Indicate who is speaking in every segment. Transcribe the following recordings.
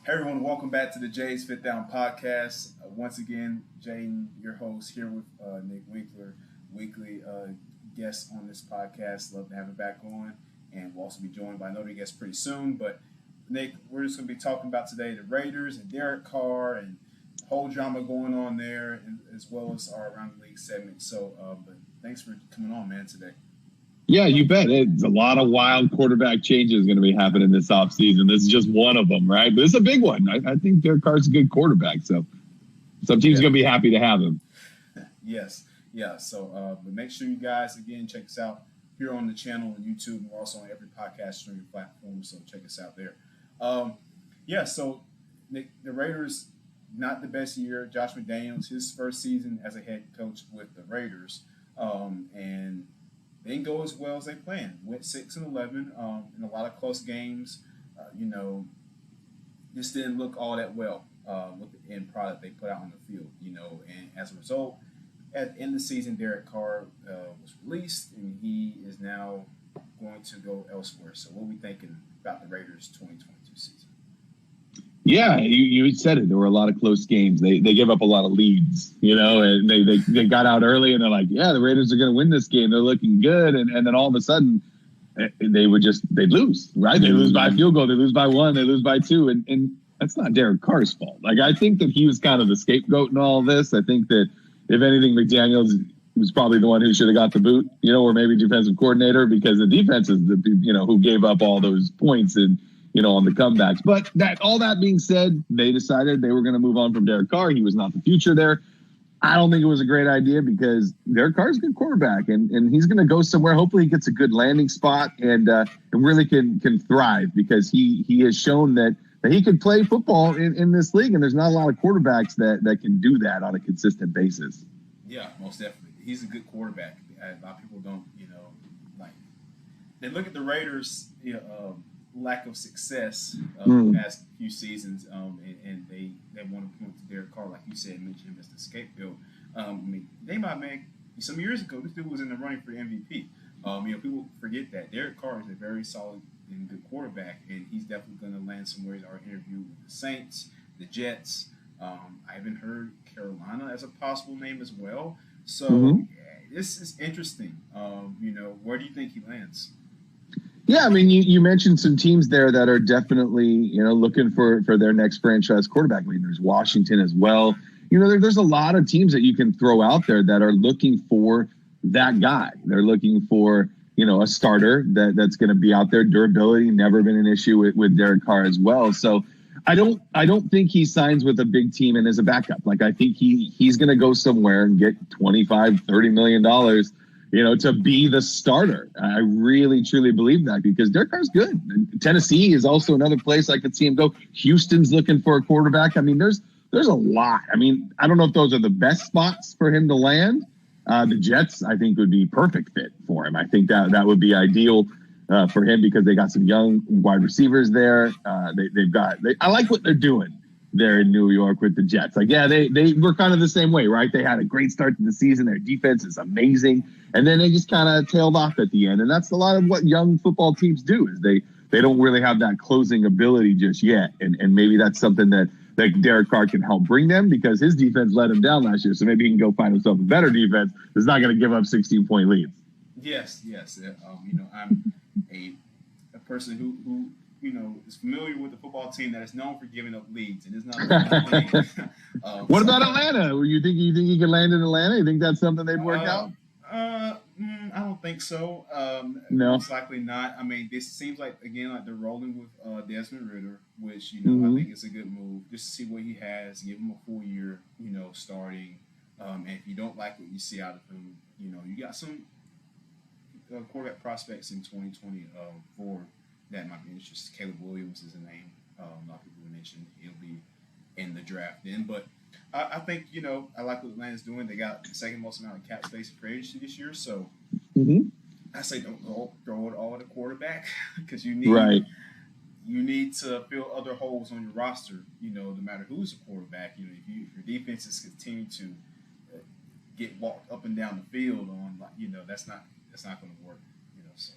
Speaker 1: Hey everyone, welcome back to the Jay's Fit Down podcast. Once again, Jay, your host, here with Nick Winkler, weekly guest on this podcast. Love to have him back on, and we'll also be joined by another guest pretty soon. But Nick, we're just going to be talking about today the Raiders and Derek Carr and the whole drama going on there, and, as well as our around the league segment. So, but thanks for coming on, man, today.
Speaker 2: Yeah, you bet. It's a lot of wild quarterback changes going to be happening this offseason. This is just one of them, right? But it's a big one. I think Derek Carr's a good quarterback, so some teams are going to be happy to have him.
Speaker 1: Yes. Yeah. So, but make sure you guys, again, check us out here on the channel on YouTube. We're also on every podcast streaming platform, so check us out there. So Nick, the Raiders, not the best year. Josh McDaniels, his first season as a head coach with the Raiders, and didn't go as well as they planned. Went 6-11 in a lot of close games. Just didn't look all that well with the end product they put out on the field. And as a result, at the end of the season, Derek Carr was released, and he is now going to go elsewhere. So, what are we thinking about the Raiders' 2022 season?
Speaker 2: Yeah, you said it. There were a lot of close games. They gave up a lot of leads, and they got out early, and they're like, yeah, the Raiders are going to win this game. They're looking good, and then all of a sudden, they'd lose, right? They lose by a field goal. They lose by one. They lose by two, and that's not Derek Carr's fault. Like, I think that he was kind of the scapegoat in all of this. I think that if anything, McDaniels was probably the one who should have got the boot, or maybe defensive coordinator, because the defense is who gave up all those points and on the comebacks. But all that being said, they decided they were going to move on from Derek Carr. He was not the future there. I don't think it was a great idea because Derek Carr's a good quarterback, and he's going to go somewhere. Hopefully, he gets a good landing spot and really can thrive because he has shown that he can play football in this league, and there's not a lot of quarterbacks that can do that on a consistent basis.
Speaker 1: Yeah, most definitely. He's a good quarterback. A lot of people don't, they look at the Raiders, lack of success the past few seasons, and they want to point to Derek Carr, like you said, mention him as the scapegoat. They might make some years ago. This dude was in the running for MVP. People forget that Derek Carr is a very solid and good quarterback, and he's definitely going to land somewhere. He's already interviewed with the Saints, the Jets. I haven't heard Carolina as a possible name as well. So this is interesting. Where do you think he lands?
Speaker 2: Yeah, you mentioned some teams there that are definitely, looking for their next franchise quarterback. There's Washington as well. There's a lot of teams that you can throw out there that are looking for that guy. They're looking for, a starter that's going to be out there. Durability, never been an issue with Derek Carr as well. So I don't think he signs with a big team and as a backup. Like, I think he's going to go somewhere and get $25-30 million to be the starter. I really, truly believe that because Derek Carr's good. And Tennessee is also another place I could see him go. Houston's looking for a quarterback. There's a lot. I don't know if those are the best spots for him to land. The Jets, I think, would be perfect fit for him. I think that would be ideal for him because they got some young wide receivers there. I like what they're doing there in New York with the Jets. They were kind of the same way, right? They had a great start to the season. Their defense is amazing. And then they just kind of tailed off at the end. And that's a lot of what young football teams do is they don't really have that closing ability just yet. And maybe that's something that Derek Carr can help bring them because his defense let him down last year. So maybe he can go find himself a better defense that's not going to give up 16-point leads.
Speaker 1: Yes. I'm a person who is familiar with the football team that is known for giving up leads, and it's not a league.
Speaker 2: What about Atlanta? You think he can land in Atlanta? You think that's something they'd work out?
Speaker 1: I don't think so.
Speaker 2: No,
Speaker 1: most likely not. This seems like they're rolling with Desmond Ridder, which I think is a good move. Just to see what he has, give him a full year, starting. And if you don't like what you see out of him, you got some quarterback prospects in 2024 that might be interesting. Caleb Williams is a name. A lot of people mentioned he'll be in the draft then, but I think I like what Atlanta's doing. They got the second most amount of cap space in free agency this year, so I say don't throw it all at a quarterback because you need to fill other holes on your roster. No matter who's a quarterback, if your defenses continue to get walked up and down the field on, that's not going to work. So.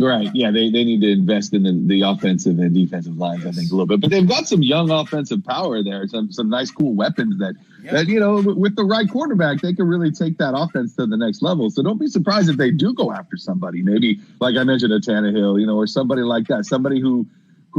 Speaker 2: Right. Yeah, they need to invest in the offensive and defensive lines, I think, a little bit. But they've got some young offensive power there, some nice, cool weapons that, with the right quarterback, they can really take that offense to the next level. So don't be surprised if they do go after somebody, maybe, like I mentioned, a Tannehill, or somebody like that, somebody who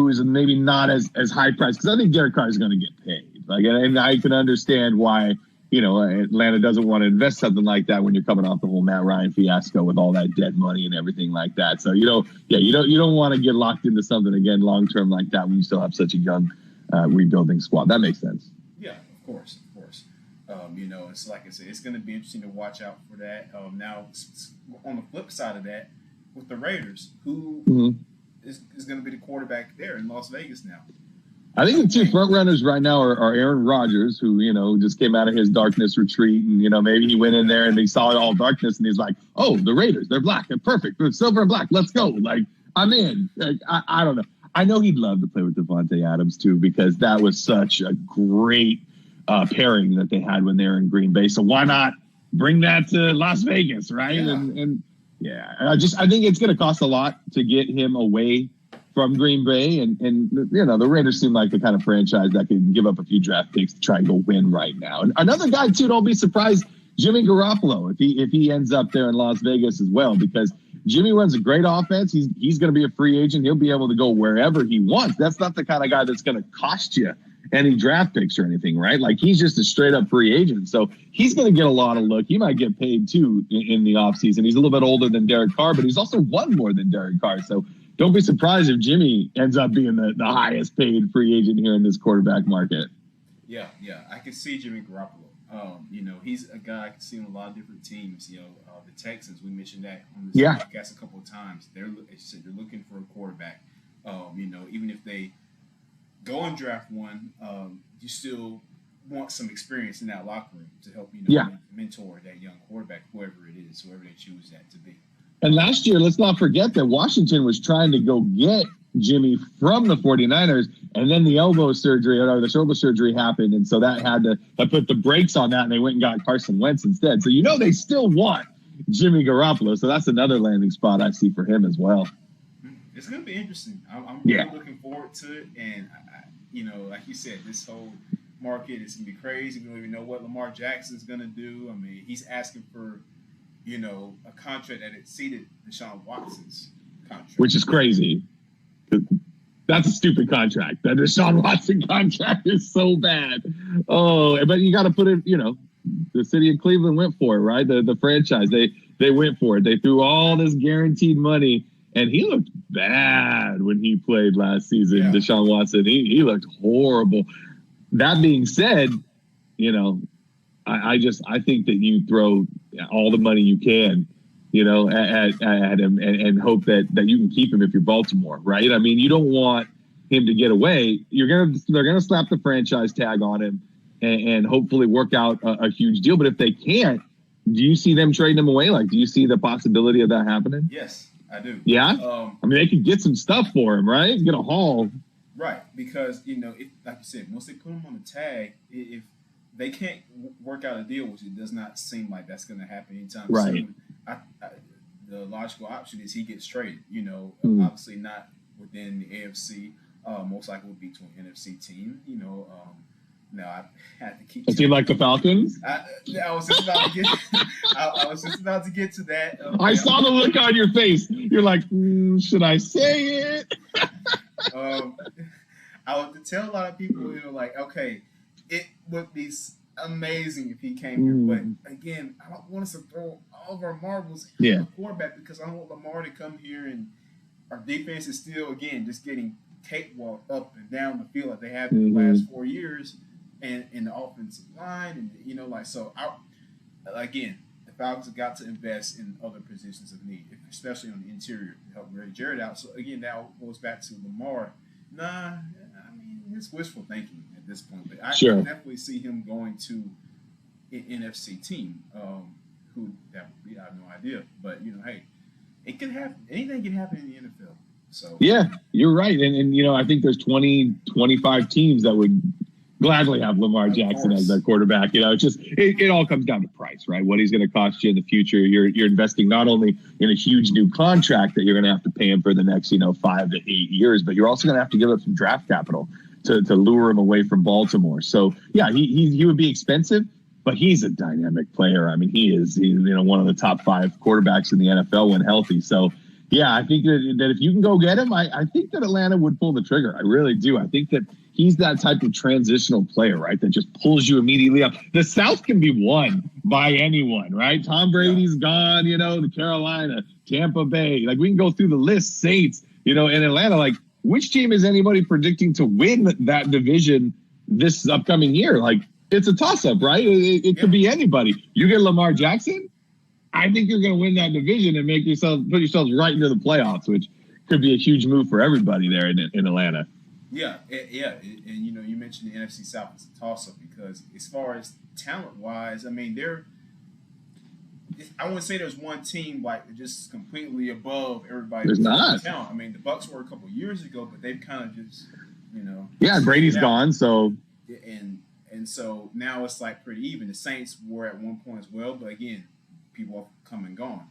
Speaker 2: is maybe not as high priced, because I think Derek Carr is going to get paid. And I can understand why, Atlanta doesn't want to invest something like that when you're coming off the whole Matt Ryan fiasco with all that dead money and everything like that. So you don't want to get locked into something again long term like that when you still have such a young rebuilding squad. That makes sense.
Speaker 1: Yeah, of course. It's like I said, it's going to be interesting to watch out for that. Now, on the flip side of that, with the Raiders, who is going to be the quarterback there in Las Vegas now?
Speaker 2: I think the two front runners right now are Aaron Rodgers, who, just came out of his darkness retreat. And, maybe he went in there and he saw it all darkness and he's like, oh, the Raiders, they're black. They're perfect. They're silver and black. Let's go. I'm in. I don't know. I know he'd love to play with Devontae Adams, too, because that was such a great pairing that they had when they were in Green Bay. So why not bring that to Las Vegas, right? Yeah. I think it's going to cost a lot to get him away from Green Bay, and the Raiders seem like the kind of franchise that can give up a few draft picks to try and go win right now. And another guy too, don't be surprised, Jimmy Garoppolo, if he ends up there in Las Vegas as well, because Jimmy runs a great offense. He's going to be a free agent. He'll be able to go wherever he wants. That's not the kind of guy that's going to cost you any draft picks or anything, right? He's just a straight up free agent. So he's going to get a lot of look. He might get paid too in the offseason. He's a little bit older than Derek Carr, but he's also won more than Derek Carr. So don't be surprised if Jimmy ends up being the highest paid free agent here in this quarterback market.
Speaker 1: Yeah. I can see Jimmy Garoppolo. He's a guy I can see on a lot of different teams. The Texans, we mentioned that on this podcast a couple of times. They're looking for a quarterback. Even if they go and draft one, you still want some experience in that locker room to help, mentor that young quarterback, whoever it is, whoever they choose that to be.
Speaker 2: And last year, let's not forget that Washington was trying to go get Jimmy from the 49ers, and then the elbow surgery or the shoulder surgery happened, and so that had to put the brakes on that, and they went and got Carson Wentz instead. So they still want Jimmy Garoppolo, so that's another landing spot I see for him as well.
Speaker 1: It's going to be interesting. I'm really looking forward to it, and like you said, this whole market is going to be crazy. We don't even know what Lamar Jackson's going to do. I mean, he's asking for a contract that exceeded Deshaun Watson's contract. Which is crazy.
Speaker 2: That's a stupid contract. That Deshaun Watson contract is so bad. Oh, but you got to put it, the city of Cleveland went for it, right? The franchise, they went for it. They threw all this guaranteed money, and he looked bad when he played last season, Deshaun Watson. He looked horrible. That being said, I think that you throw all the money you can, at him and hope that you can keep him if you're Baltimore, right? I mean, you don't want him to get away. They're gonna slap the franchise tag on him and hopefully work out a huge deal. But if they can't, do you see them trading him away? Do you see the possibility of that happening?
Speaker 1: Yes, I do.
Speaker 2: Yeah, they could get some stuff for him, right? Get a haul,
Speaker 1: right? Because like you said, once they put him on the tag, if they can't work out a deal, which it does not seem like that's going to happen anytime soon. The logical option is he gets traded. Obviously not within the AFC. Most likely would be to an NFC team. Now I had to keep.
Speaker 2: A team like the Falcons.
Speaker 1: I was just about to get. I was just about to get to that.
Speaker 2: I saw the look on your face. You're like, should I say it?
Speaker 1: I would tell a lot of people, okay. It would be amazing if he came here, but again, I don't want us to throw all of our marbles at the quarterback because I don't want Lamar to come here and our defense is still, again, just getting cakewalked up and down the field like they have in the last 4 years, and in the offensive line, and again, the Falcons have got to invest in other positions of need, especially on the interior to help Ray Jarrett out. So again, that goes back to Lamar. It's wishful thinking at this point, but I can definitely see him going to an NFC team. Who that would be, I have no idea. But hey, it can happen. Anything can happen in the NFL. So
Speaker 2: yeah, you're right. And I think there's 20, 25 teams that would gladly have Lamar Jackson as their quarterback. It all comes down to price, right? What he's going to cost you in the future. You're investing not only in a huge new contract that you're going to have to pay him for the next 5 to 8 years, but you're also going to have to give up some draft capital to lure him away from Baltimore. So yeah, he would be expensive, but he's a dynamic player. I mean, he's one of the top 5 quarterbacks in the NFL when healthy. So yeah, I think that if you can go get him, I think that Atlanta would pull the trigger. I really do. I think that he's that type of transitional player, right, that just pulls you immediately up. The South can be won by anyone, right? Tom Brady's gone, the Carolina, Tampa Bay. Like, we can go through the list, Saints, in Atlanta. Like, which team is anybody predicting to win that division this upcoming year? Like, it's a toss-up, right? It could be anybody. You get Lamar Jackson, I think you're going to win that division and put yourselves right into the playoffs, which could be a huge move for everybody there in Atlanta.
Speaker 1: Yeah, and you mentioned the NFC South as a toss-up because as far as talent-wise, I mean, I wouldn't say there's one team like just completely above everybody.
Speaker 2: There's not.
Speaker 1: Talent. I mean, the Bucs were a couple years ago, but they've kind of just,
Speaker 2: Yeah, Brady's gone, so.
Speaker 1: And so now it's like pretty even. The Saints were at one point as well, but again, people have come and gone.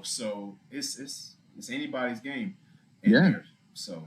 Speaker 1: So it's anybody's game. So.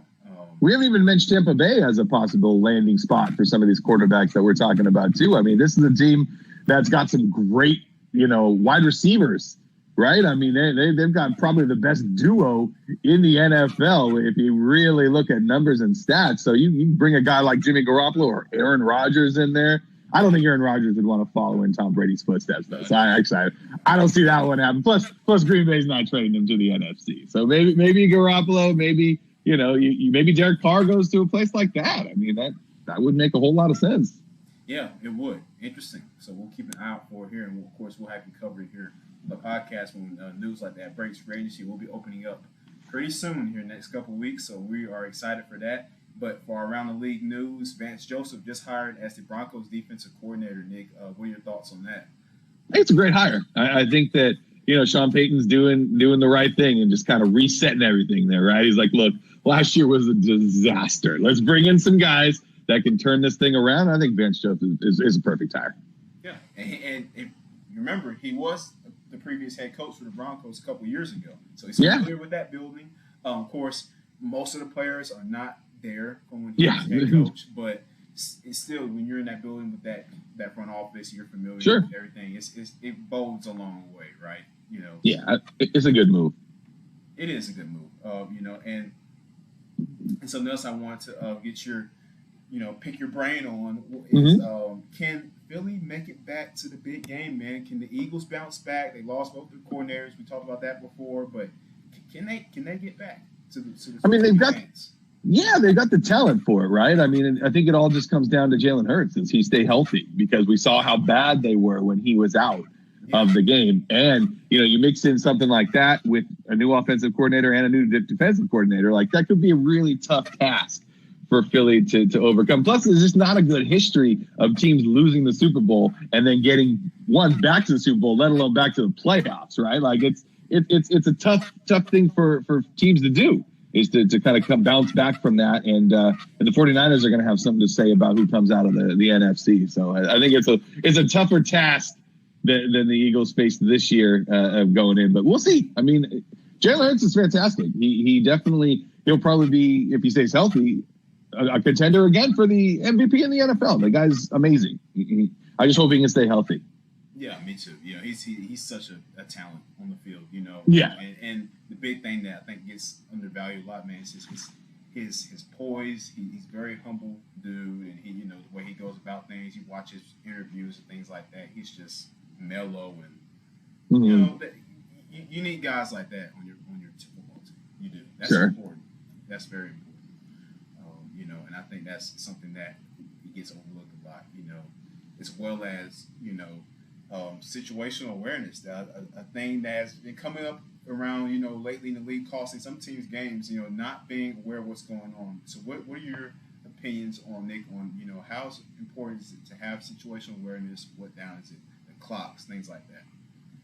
Speaker 2: We haven't even mentioned Tampa Bay as a possible landing spot for some of these quarterbacks that we're talking about too. I mean, this is a team that's got some great, wide receivers, right? I mean, they've got probably the best duo in the NFL if you really look at numbers and stats. So you bring a guy like Jimmy Garoppolo or Aaron Rodgers in there. I don't think Aaron Rodgers would want to follow in Tom Brady's footsteps, though. So I don't see that one happen. Plus Green Bay's not trading him to the NFC. So maybe Garoppolo, maybe. Maybe Derek Carr goes to a place like that. I mean, that would make a whole lot of sense.
Speaker 1: Yeah, it would. Interesting. So we'll keep an eye out for it here, and of course, we'll have you cover it here on the podcast when news like that breaks. Free agency will be opening up pretty soon here in the next couple of weeks, so we are excited for that. But for Around the League news, Vance Joseph just hired as the Broncos defensive coordinator. Nick, what are your thoughts on that?
Speaker 2: It's a great hire. I think that Sean Payton's doing the right thing and just kind of resetting everything there, right? He's like, look, last year was a disaster. Let's bring in some guys that can turn this thing around. I think Vance Joseph is a perfect hire.
Speaker 1: Yeah, and remember, he was the previous head coach for the Broncos a couple years ago. So he's familiar with that building. Of course, most of the players are not there from when he was head coach, but it's still, when you're in that building with that front office, you're familiar with everything. It bodes a long way, right?
Speaker 2: Yeah, it's a good move.
Speaker 1: It is a good move. And something else I want to get your, pick your brain on is can Philly make it back to the big game, man? Can the Eagles bounce back? They lost both their coordinators. We talked about that before, but can they get back to the
Speaker 2: I mean, they've got
Speaker 1: fans?
Speaker 2: Yeah, they got the talent for it, right? I mean, I think it all just comes down to Jalen Hurts. Does he stay healthy? Because we saw how bad they were when he was out of the game. And, you mix in something like that with a new offensive coordinator and a new defensive coordinator, like that could be a really tough task for Philly to overcome. Plus, there's just not a good history of teams losing the Super Bowl and then getting one back to the Super Bowl, let alone back to the playoffs, right? Like it's a tough thing for teams to do, is to kind of bounce back from that. And the 49ers are going to have something to say about who comes out of the NFC. So I think it's a tougher task than the Eagles faced this year of going in. But we'll see. I mean, Jalen Hurts is fantastic. He'll probably be, if he stays healthy, a contender again for the MVP in the NFL. The guy's amazing. I just hope he can stay healthy.
Speaker 1: Yeah, me too. He's such a talent on the field,
Speaker 2: Yeah.
Speaker 1: And the big thing that I think gets undervalued a lot, man, is just his poise. He's very humble dude, and the way he goes about things. You watch his interviews and things like that. He's just mellow, and you need guys like that on your football team. You do. That's important. That's very important. And I think that's something that he gets overlooked a lot. As well as situational awareness. A thing that's been coming up around lately in the league, costing some teams games. Not being aware of what's going on. So what are your opinions on, Nick, on how important is it to have situational awareness? What down is it? The clocks, things like that.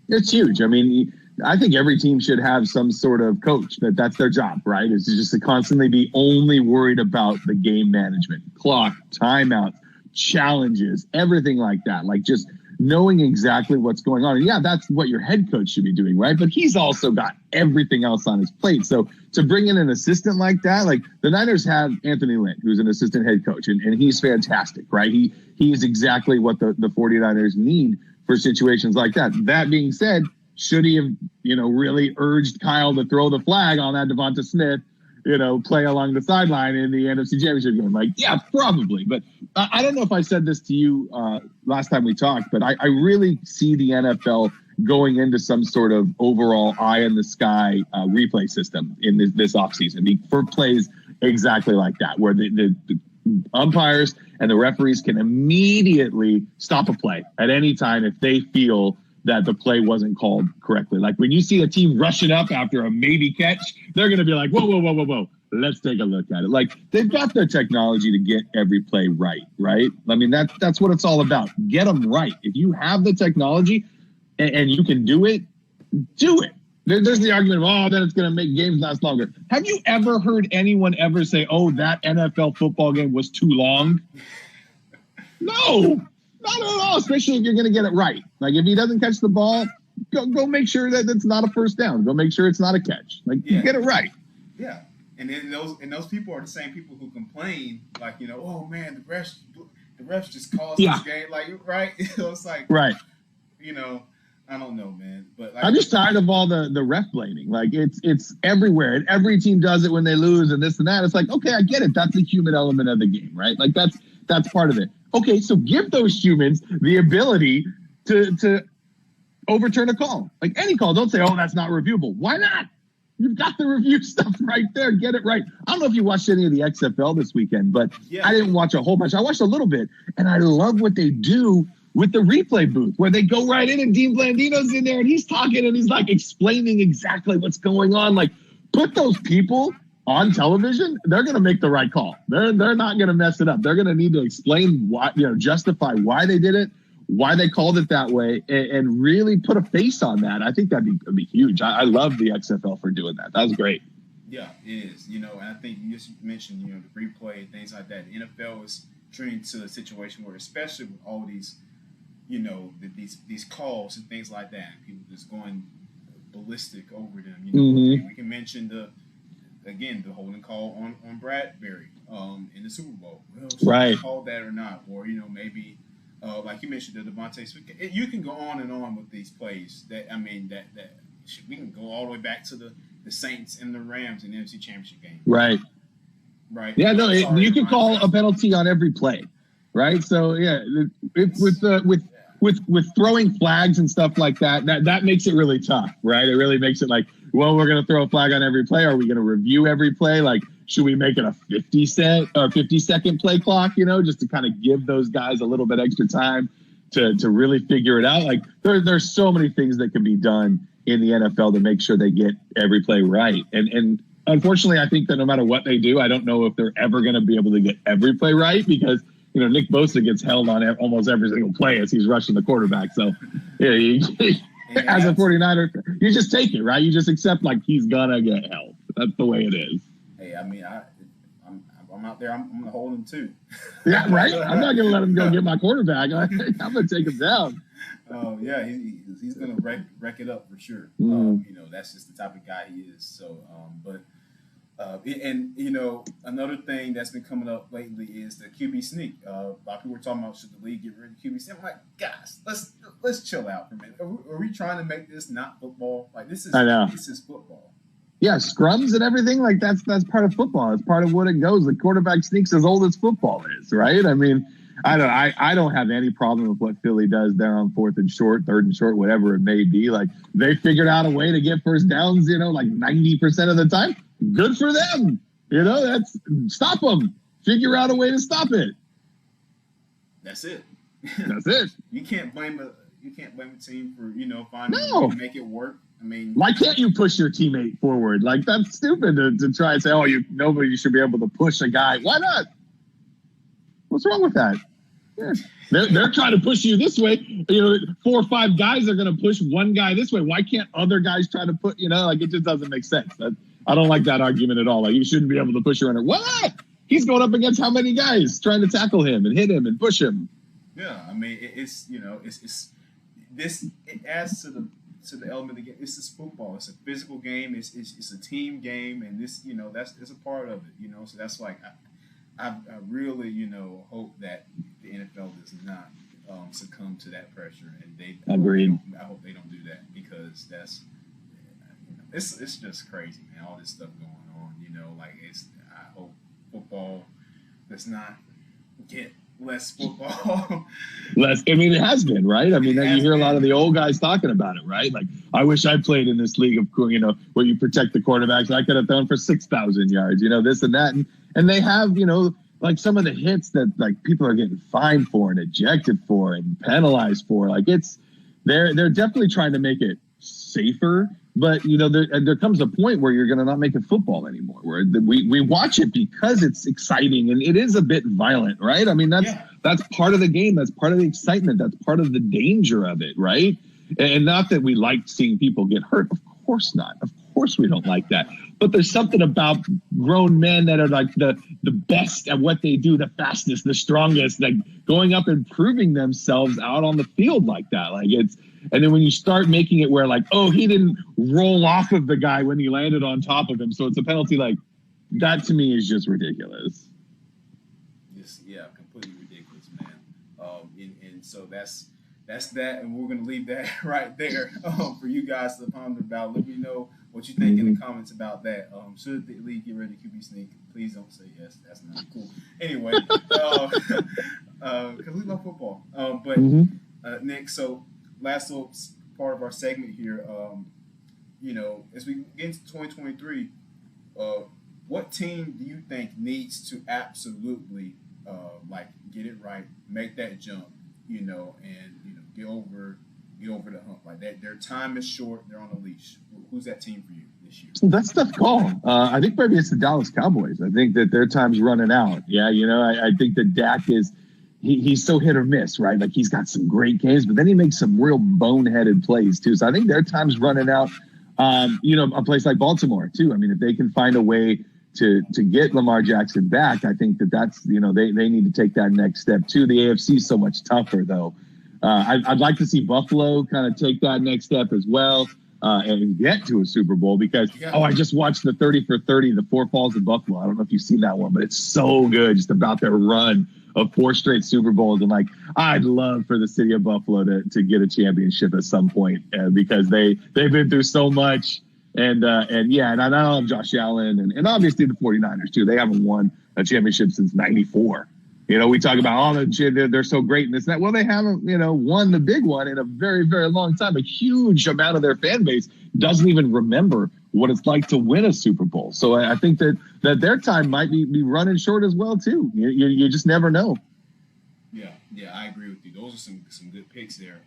Speaker 2: It's huge. I mean, I think every team should have some sort of coach that's their job, right? Is just to constantly be only worried about the game management, clock, timeouts, challenges, everything like that. Like just knowing exactly what's going on. And yeah, that's what your head coach should be doing, right? But he's also got everything else on his plate. So to bring in an assistant like that, like the Niners have Anthony Lynn, who's an assistant head coach, and he's fantastic, right? He is exactly what the 49ers need for situations like that. That being said, should he have, really urged Kyle to throw the flag on that Devonta Smith, play along the sideline in the NFC Championship game? Like, yeah, probably. But I don't know if I said this to you last time we talked, but I really see the NFL going into some sort of overall eye-in-the-sky replay system in this offseason for plays exactly like that, where the umpires and the referees can immediately stop a play at any time if they feel that the play wasn't called correctly. Like when you see a team rushing up after a maybe catch, they're going to be like, whoa. Let's take a look at it. Like they've got the technology to get every play right? I mean, that's what it's all about. Get them right. If you have the technology and you can do it, do it. There's the argument of, then it's going to make games last longer. Have you ever heard anyone ever say, that NFL football game was too long? No. Not at all, especially if you're going to get it right. Like, if he doesn't catch the ball, go make sure that it's not a first down. Go make sure it's not a catch. Like, you get it right.
Speaker 1: Yeah. And then those people are the same people who complain, like, oh, man, the refs just caused this game. Like, right? It's like,
Speaker 2: right.
Speaker 1: I don't know, man. But like,
Speaker 2: I'm just tired of all the ref blaming. Like, it's everywhere. And every team does it when they lose and this and that. It's like, okay, I get it. That's a human element of the game, right? Like, that's part of it. Okay, so give those humans the ability to overturn a call. Like any call, don't say, that's not reviewable. Why not? You've got the review stuff right there. Get it right. I don't know if you watched any of the XFL this weekend, but I didn't watch a whole bunch. I watched a little bit, and I love what they do with the replay booth, where they go right in and Dean Blandino's in there, and he's talking, and he's like explaining exactly what's going on. Like, put those people on television, they're going to make the right call. They're not going to mess it up. They're going to need to explain why, justify why they did it, why they called it that way, and really put a face on that. I think that'd be huge. I love the XFL for doing that. That was great.
Speaker 1: Yeah, it is. And I think you just mentioned, the replay and things like that. The NFL is turning to a situation where, especially with all these, these calls and things like that, people just going ballistic over them. We can mention the holding call on Bradbury in the Super Bowl. Well,
Speaker 2: right.
Speaker 1: Call that or not, or maybe like you mentioned the Devontae Smith. You can go on and on with these plays. That we can go all the way back to the Saints and the Rams in the NFC Championship game.
Speaker 2: Right.
Speaker 1: Right.
Speaker 2: Yeah. No, you can call a penalty on every play. Right. So with throwing flags and stuff like that makes it really tough, right? It really makes it like, well, we're going to throw a flag on every play. Are we going to review every play? Like, should we make it a 50-second play clock, just to kind of give those guys a little bit extra time to really figure it out? Like, there's so many things that can be done in the NFL to make sure they get every play right. And unfortunately, I think that no matter what they do, I don't know if they're ever going to be able to get every play right, because Nick Bosa gets held on almost every single play as he's rushing the quarterback. So, as a 49er, you just take it, right? You just accept, like, he's going to get held. That's the way it is.
Speaker 1: Hey, I mean, I'm out there. I'm going to hold him, too.
Speaker 2: Yeah, right? I'm not going to let him go get my quarterback. I'm going to take him down.
Speaker 1: Yeah, he's going to wreck it up for sure. That's just the type of guy he is. So, another thing that's been coming up lately is the QB sneak. A lot of people were talking about, should the league get rid of QB sneak? I'm like, guys, let's chill out for a minute. Are we trying to make this not football? Like, this is football.
Speaker 2: Yeah, scrums and everything, like that's part of football. It's part of what it goes. The quarterback sneak's as old as football is, right? I mean, I don't have any problem with what Philly does there on 4th and short, 3rd and short, whatever it may be. Like, they figured out a way to get first downs, like 90% of the time. Good for them. That's stop them. Figure out a way to stop it.
Speaker 1: That's it.
Speaker 2: That's it.
Speaker 1: You can't blame a team for finding a way to make it work. I mean,
Speaker 2: why can't you push your teammate forward? Like, that's stupid to try and say, nobody should be able to push a guy. Why not? What's wrong with that? Yeah. They're trying to push you this way. 4 or 5 guys are going to push one guy this way. Why can't other guys try to put? Like, it just doesn't make sense. I don't like that argument at all. Like, you shouldn't be able to push your runner. What? he's going up against how many guys trying to tackle him and hit him and push him?
Speaker 1: Yeah, I mean, it's it adds to the element of the game. It's just football. It's a physical game. It's a team game, and this that's a part of it. So that's like I really hope that the NFL does not succumb to that pressure, and they
Speaker 2: agreed.
Speaker 1: I hope they don't do that, because that's it's just crazy, man. All this stuff going on. Like I hope football does not get less football.
Speaker 2: Less. I mean, it has been, right? I mean, you hear a lot of the old guys talking about it, right? Like, I wish I played in this league of, where you protect the quarterbacks. I could have thrown for 6,000 yards, this and that. And they have, like some of the hits that like people are getting fined for and ejected for and penalized for. Like they're definitely trying to make it safer. But, there comes a point where you're going to not make it football anymore, where we watch it because it's exciting and it is a bit violent, right? I mean, that's part of the game. That's part of the excitement. That's part of the danger of it, right? And not that we like seeing people get hurt. Of course not. Of course we don't like that. But there's something about grown men that are like the best at what they do, the fastest, the strongest, like going up and proving themselves out on the field like that. Like and then when you start making it where like, oh, he didn't roll off of the guy when he landed on top of him, so it's a penalty, like that to me is just ridiculous.
Speaker 1: Yeah, completely ridiculous, man. And so that's that, and we're gonna leave that right there for you guys to ponder about. Let me know what you think in the comments about that. Should the league get rid of QB sneak? Please don't say yes. That's not cool. Anyway, because we love football. But Nick, so last little part of our segment here, as we get into 2023, what team do you think needs to absolutely get it right, make that jump, and get over the hump like that? Their time is short. They're on a leash. Who's that team for you this year?
Speaker 2: That's a tough call. I think maybe it's the Dallas Cowboys. I think that their time's running out. Yeah, I think that Dak is. He's so hit or miss, right? Like he's got some great games, but then he makes some real boneheaded plays too. So I think their time's running out. A place like Baltimore too. I mean, if they can find a way to get Lamar Jackson back, I think that's they need to take that next step too. The AFC is so much tougher though. I'd like to see Buffalo kind of take that next step as well and get to a Super Bowl because I just watched the 30 for 30, the Four Falls of Buffalo. I don't know if you've seen that one, but it's so good, just about their run of 4 straight Super Bowls. And like, I'd love for the city of Buffalo to get a championship at some point because they've been through so much. And I love Josh Allen and obviously the 49ers too. They haven't won a championship since '94. We talk about, they're so great in this and that. Well, they haven't, won the big one in a very, very long time. A huge amount of their fan base doesn't even remember what it's like to win a Super Bowl. So I think that their time might be running short as well, too. You just never know.
Speaker 1: Yeah, I agree with you. Those are some good picks there.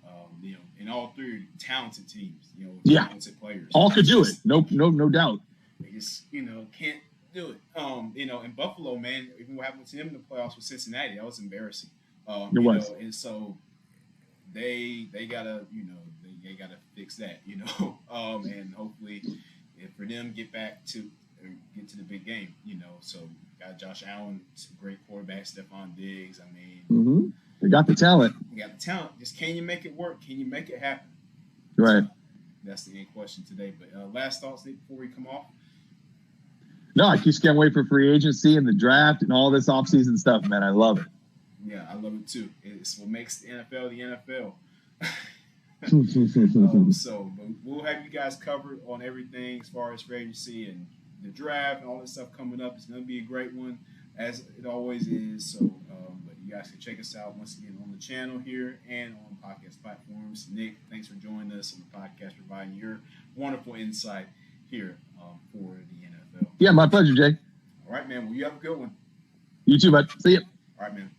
Speaker 1: And all 3 talented teams, talented players.
Speaker 2: All could do it. No doubt.
Speaker 1: They just, can't do it. In Buffalo, man, even what happened to them in the playoffs with Cincinnati, that was embarrassing.
Speaker 2: It was.
Speaker 1: And so they gotta fix that, and hopefully for them get to the big game, So got Josh Allen, great quarterback, Stephon Diggs. I mean,
Speaker 2: they got the talent.
Speaker 1: Just can you make it work? Can you make it happen?
Speaker 2: Right.
Speaker 1: So that's the end question today. But last thoughts, Nick, before we come off.
Speaker 2: No, I just can't wait for free agency and the draft and all this offseason stuff, man. I love it.
Speaker 1: Yeah, I love it too. It's what makes the NFL the NFL. But we'll have you guys covered on everything as far as free agency and the draft and all this stuff coming up. It's going to be a great one, as it always is. So, but you guys can check us out once again on the channel here and on podcast platforms. Nick, thanks for joining us on the podcast, providing your wonderful insight here for the NFL.
Speaker 2: Yeah, my pleasure, Jay.
Speaker 1: All right, man. Well, you have a good one.
Speaker 2: You too, bud. See ya.
Speaker 1: All right, man.